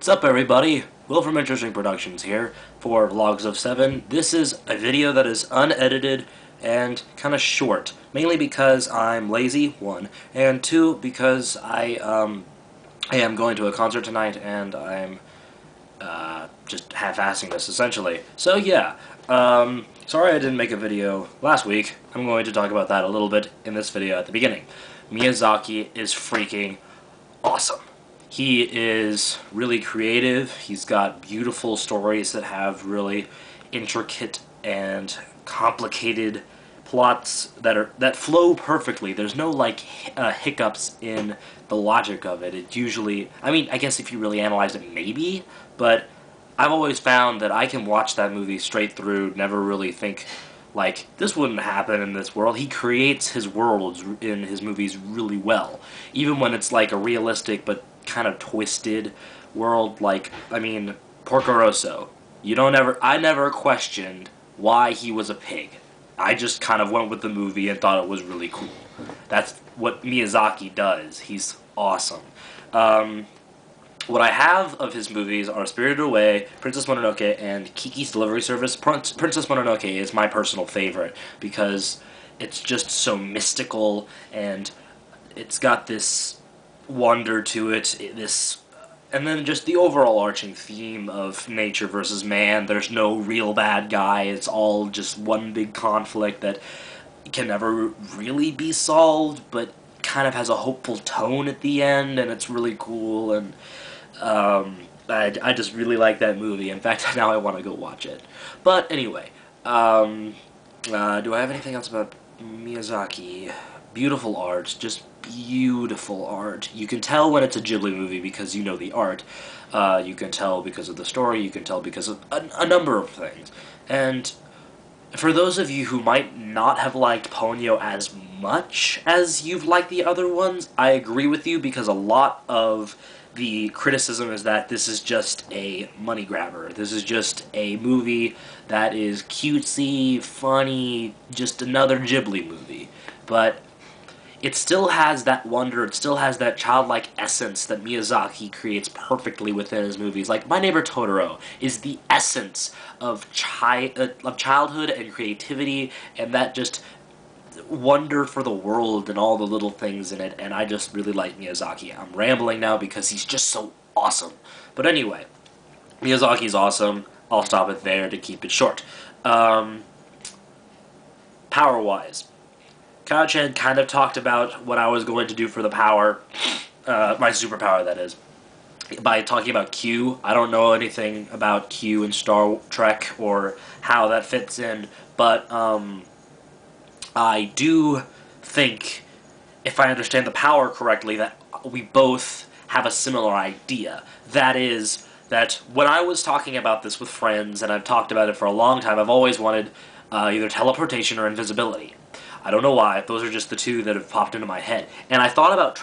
What's up, everybody? Will from Interesting Productions here for Vlogs of 7. This is a video that is unedited and kind of short, mainly because I'm lazy, one, and two, because I am going to a concert tonight and I'm just half-assing this, essentially. So yeah, sorry I didn't make a video last week. I'm going to talk about that a little bit in this video at the beginning. Miyazaki is freaking awesome. He is really creative. He's got beautiful stories that have really intricate and complicated plots that flow perfectly. There's no hiccups in the logic of it. It usually, I mean, I guess if you really analyze it, maybe, but I've always found that I can watch that movie straight through, never really think like, this wouldn't happen in this world. He creates his worlds in his movies really well. Even when it's like a realistic but kind of twisted world, like, I mean, Porco Rosso. I never questioned why he was a pig. I just kind of went with the movie and thought it was really cool. That's what Miyazaki does. He's awesome. What I have of his movies are Spirited Away, Princess Mononoke, and Kiki's Delivery Service. Princess Mononoke is my personal favorite because it's just so mystical and it's got this wonder to it, and then just the overall arching theme of nature versus man. There's no real bad guy. It's all just one big conflict that can never really be solved, but kind of has a hopeful tone at the end, and it's really cool, and I just really like that movie. In fact, now I want to go watch it. But anyway, do I have anything else about Miyazaki? Beautiful art, just beautiful art. You can tell when it's a Ghibli movie because you know the art. You can tell because of the story, you can tell because of a number of things. And for those of you who might not have liked Ponyo as much as you've liked the other ones, I agree with you because a lot of the criticism is that this is just a money grabber. This is just a movie that is cutesy, funny, just another Ghibli movie. But it still has that wonder, it still has that childlike essence that Miyazaki creates perfectly within his movies. Like, My Neighbor Totoro is the essence of childhood and creativity, and that just wonder for the world and all the little things in it, and I just really like Miyazaki. I'm rambling now because he's just so awesome. But anyway, Miyazaki's awesome. I'll stop it there to keep it short. Power-wise, Kao-chan kind of talked about what I was going to do for the power, my superpower, that is, by talking about Q. I don't know anything about Q in Star Trek or how that fits in, but I do think, if I understand the power correctly, that we both have a similar idea. That is, that when I was talking about this with friends, and I've talked about it for a long time, I've always wanted either teleportation or invisibility. I don't know why, those are just the two that have popped into my head. And I thought about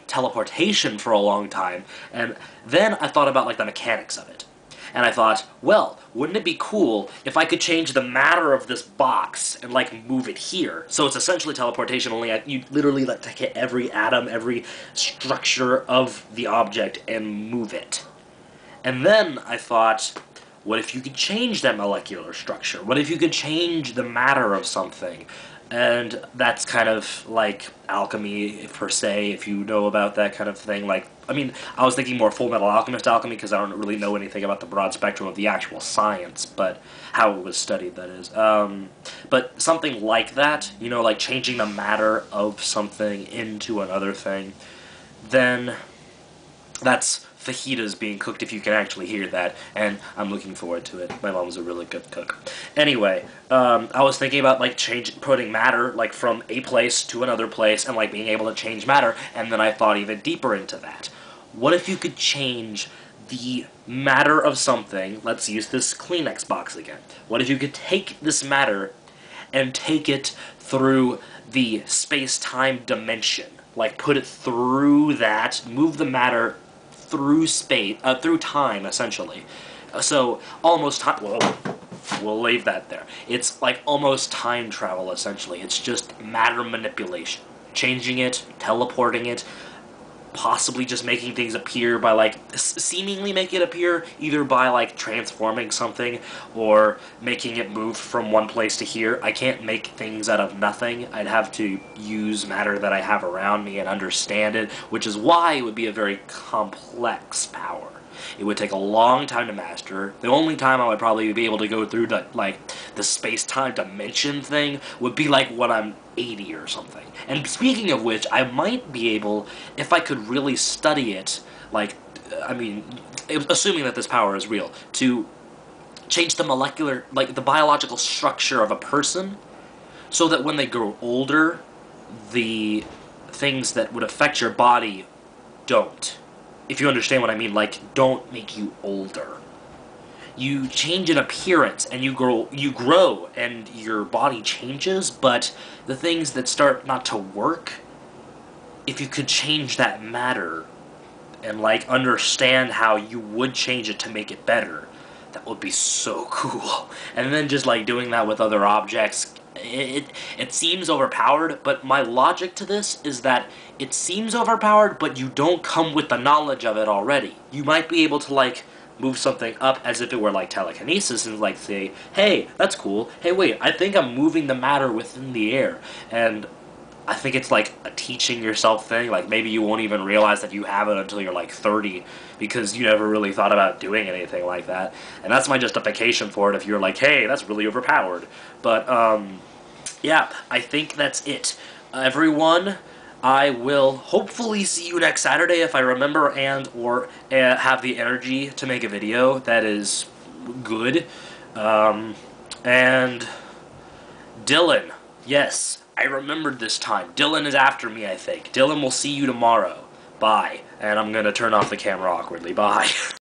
teleportation for a long time, and then I thought about the mechanics of it. And I thought, well, wouldn't it be cool if I could change the matter of this box and, move it here? So it's essentially teleportation, only you literally, take every atom, every structure of the object and move it. And then I thought, what if you could change that molecular structure? What if you could change the matter of something? And that's kind of like alchemy, per se, if you know about that kind of thing. I mean, I was thinking more Full Metal Alchemist alchemy, because I don't really know anything about the broad spectrum of the actual science, but how it was studied, that is. But something like that, like changing the matter of something into another thing, then that's fajitas being cooked, if you can actually hear that, and I'm looking forward to it. My mom's a really good cook. Anyway, I was thinking about, putting matter, from a place to another place, and, being able to change matter, and then I thought even deeper into that. What if you could change the matter of something? Let's use this Kleenex box again. What if you could take this matter and take it through the space-time dimension? Put it through that, move the matter through through time, essentially. So, almost time. Whoa. We'll leave that there. It's almost time travel, essentially. It's just matter manipulation. Changing it, teleporting it. possibly just making things appear by, like, seemingly make it appear, either by, like, transforming something or making it move from one place to here. I can't make things out of nothing. I'd have to use matter that I have around me and understand it, which is why it would be a very complex power. It would take a long time to master. The only time I would probably be able to go through the space-time dimension thing would be like when I'm 80 or something. And speaking of which, I might be able, if I could really study it, like, I mean, assuming that this power is real, to change the molecular, like, the biological structure of a person, so that when they grow older, the things that would affect your body don't. If you understand what I mean, like, don't make you older. You change in appearance, and you grow, and your body changes, but the things that start not to work, if you could change that matter, and, like, understand how you would change it to make it better, that would be so cool. And then just, like, doing that with other objects, it seems overpowered, but my logic to this is that it seems overpowered, but you don't come with the knowledge of it already. You might be able to, like, move something up as if it were like telekinesis and, like, say, hey, that's cool. Hey, wait, I think I'm moving the matter within the air. And I think it's like a teaching yourself thing. Like, maybe you won't even realize that you have it until you're like 30 because you never really thought about doing anything like that. And that's my justification for it if you're like, hey, that's really overpowered. But, yeah, I think that's it. Everyone, I will hopefully see you next Saturday if I remember or have the energy to make a video that is good. And Dylan, yes, I remembered this time. Dylan is after me, I think. Dylan will see you tomorrow. Bye. And I'm going to turn off the camera awkwardly. Bye.